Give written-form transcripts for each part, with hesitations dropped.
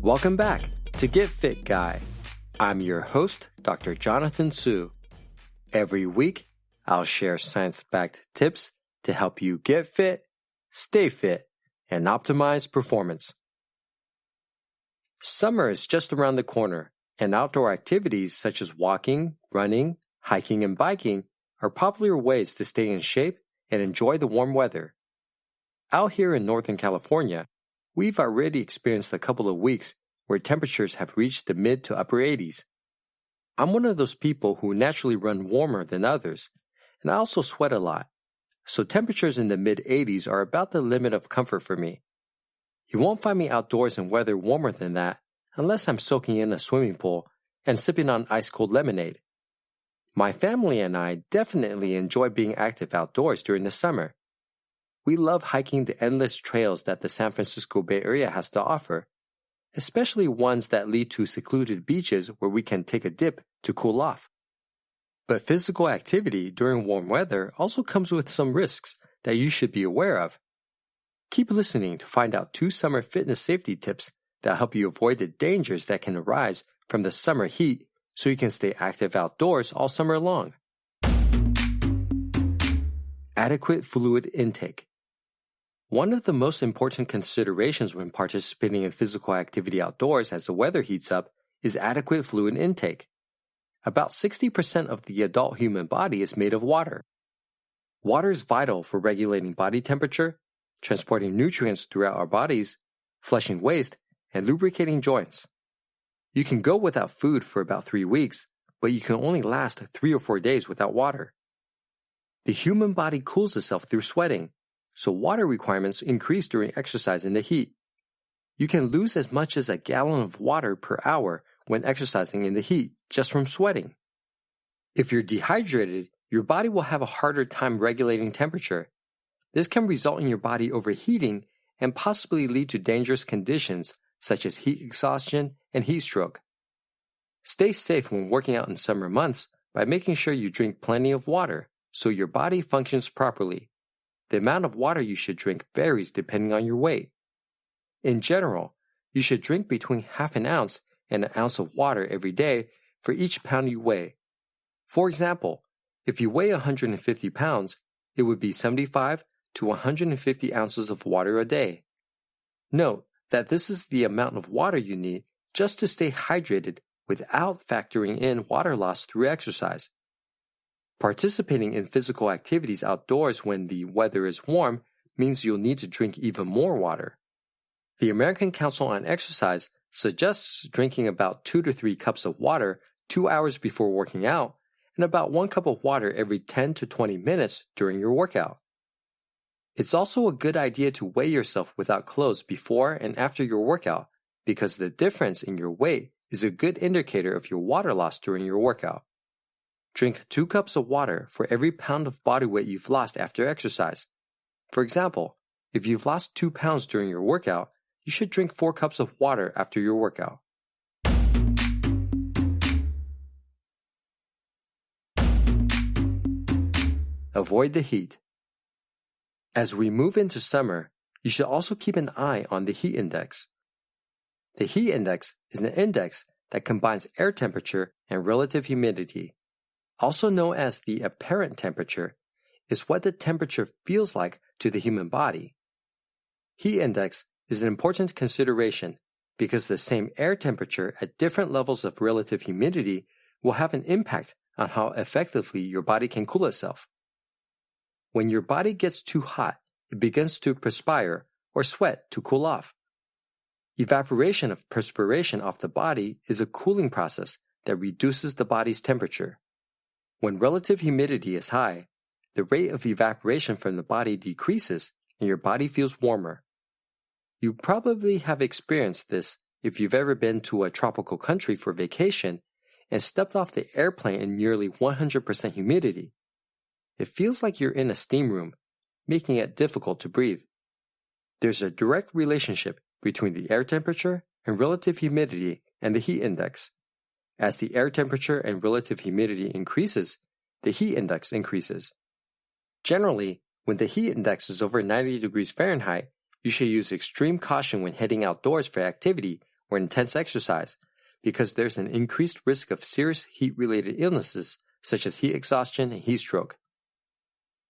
Welcome back to Get Fit Guy. I'm your host, Dr. Jonathan Su. Every week, I'll share science-backed tips to help you get fit, stay fit, and optimize performance. Summer is just around the corner, and outdoor activities such as walking, running, hiking, and biking are popular ways to stay in shape and enjoy the warm weather. Out here in Northern California, we've already experienced a couple of weeks where temperatures have reached the mid to upper 80s. I'm one of those people who naturally run warmer than others, and I also sweat a lot, so temperatures in the mid 80s are about the limit of comfort for me. You won't find me outdoors in weather warmer than that unless I'm soaking in a swimming pool and sipping on ice-cold lemonade. My family and I definitely enjoy being active outdoors during the summer. We love hiking the endless trails that the San Francisco Bay Area has to offer, especially ones that lead to secluded beaches where we can take a dip to cool off. But physical activity during warm weather also comes with some risks that you should be aware of. Keep listening to find out 2 summer fitness safety tips that help you avoid the dangers that can arise from the summer heat so you can stay active outdoors all summer long. Adequate fluid intake. One of the most important considerations when participating in physical activity outdoors as the weather heats up is adequate fluid intake. About 60% of the adult human body is made of water. Water is vital for regulating body temperature, transporting nutrients throughout our bodies, flushing waste, and lubricating joints. You can go without food for about 3 weeks, but you can only last 3 or 4 days without water. The human body cools itself through sweating, so water requirements increase during exercise in the heat. You can lose as much as a gallon of water per hour when exercising in the heat just from sweating. If you're dehydrated, your body will have a harder time regulating temperature. This can result in your body overheating and possibly lead to dangerous conditions such as heat exhaustion and heat stroke. Stay safe when working out in summer months by making sure you drink plenty of water so your body functions properly. The amount of water you should drink varies depending on your weight. In general, you should drink between half an ounce and an ounce of water every day for each pound you weigh. For example, if you weigh 150 pounds, it would be 75 to 150 ounces of water a day. Note that this is the amount of water you need just to stay hydrated without factoring in water loss through exercise. Participating in physical activities outdoors when the weather is warm means you'll need to drink even more water. The American Council on Exercise suggests drinking about 2 to 3 cups of water 2 hours before working out and about 1 cup of water every 10 to 20 minutes during your workout. It's also a good idea to weigh yourself without clothes before and after your workout because the difference in your weight is a good indicator of your water loss during your workout. Drink 2 cups of water for every pound of body weight you've lost after exercise. For example, if you've lost 2 pounds during your workout, you should drink 4 cups of water after your workout. Avoid the heat. As we move into summer, you should also keep an eye on the heat index. The heat index is an index that combines air temperature and relative humidity. Also known as the apparent temperature, is what the temperature feels like to the human body. Heat index is an important consideration because the same air temperature at different levels of relative humidity will have an impact on how effectively your body can cool itself. When your body gets too hot, it begins to perspire or sweat to cool off. Evaporation of perspiration off the body is a cooling process that reduces the body's temperature. When relative humidity is high, the rate of evaporation from the body decreases and your body feels warmer. You probably have experienced this if you've ever been to a tropical country for vacation and stepped off the airplane in nearly 100% humidity. It feels like you're in a steam room, making it difficult to breathe. There's a direct relationship between the air temperature and relative humidity and the heat index. As the air temperature and relative humidity increases, the heat index increases. Generally, when the heat index is over 90 degrees Fahrenheit, you should use extreme caution when heading outdoors for activity or intense exercise because there's an increased risk of serious heat-related illnesses such as heat exhaustion and heat stroke.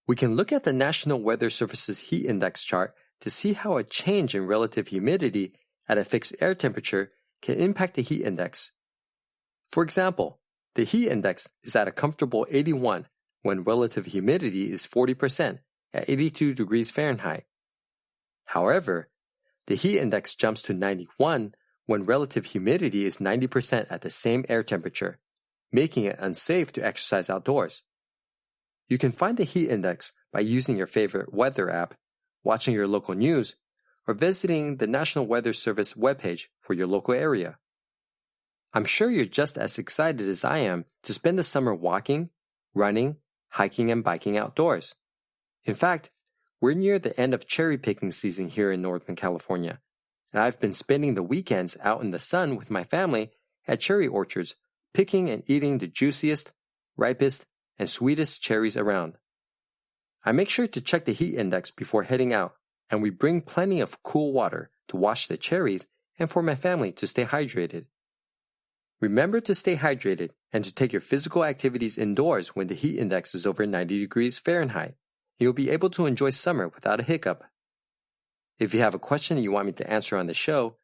We can look at the National Weather Service's heat index chart to see how a change in relative humidity at a fixed air temperature can impact the heat index. For example, the heat index is at a comfortable 81 when relative humidity is 40% at 82 degrees Fahrenheit. However, the heat index jumps to 91 when relative humidity is 90% at the same air temperature, making it unsafe to exercise outdoors. You can find the heat index by using your favorite weather app, watching your local news, or visiting the National Weather Service webpage for your local area. I'm sure you're just as excited as I am to spend the summer walking, running, hiking, and biking outdoors. In fact, we're near the end of cherry picking season here in Northern California, and I've been spending the weekends out in the sun with my family at cherry orchards, picking and eating the juiciest, ripest, and sweetest cherries around. I make sure to check the heat index before heading out, and we bring plenty of cool water to wash the cherries and for my family to stay hydrated. Remember to stay hydrated and to take your physical activities indoors when the heat index is over 90 degrees Fahrenheit. You'll be able to enjoy summer without a hiccup. If you have a question you want me to answer on the show,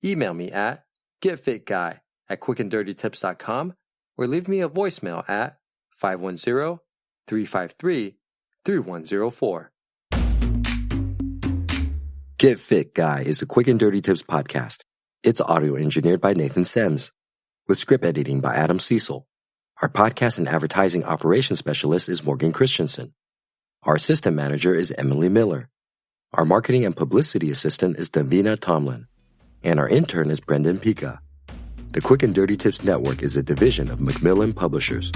email me at getfitguy@quickanddirtytips.com or leave me a voicemail at 510-353-3104. Get Fit Guy is a Quick and Dirty Tips podcast. It's audio engineered by Nathan Sems, with script editing by Adam Cecil. Our podcast and advertising operations specialist is Morgan Christensen. Our assistant manager is Emily Miller. Our marketing and publicity assistant is Davina Tomlin. And our intern is Brendan Pica. The Quick and Dirty Tips Network is a division of Macmillan Publishers.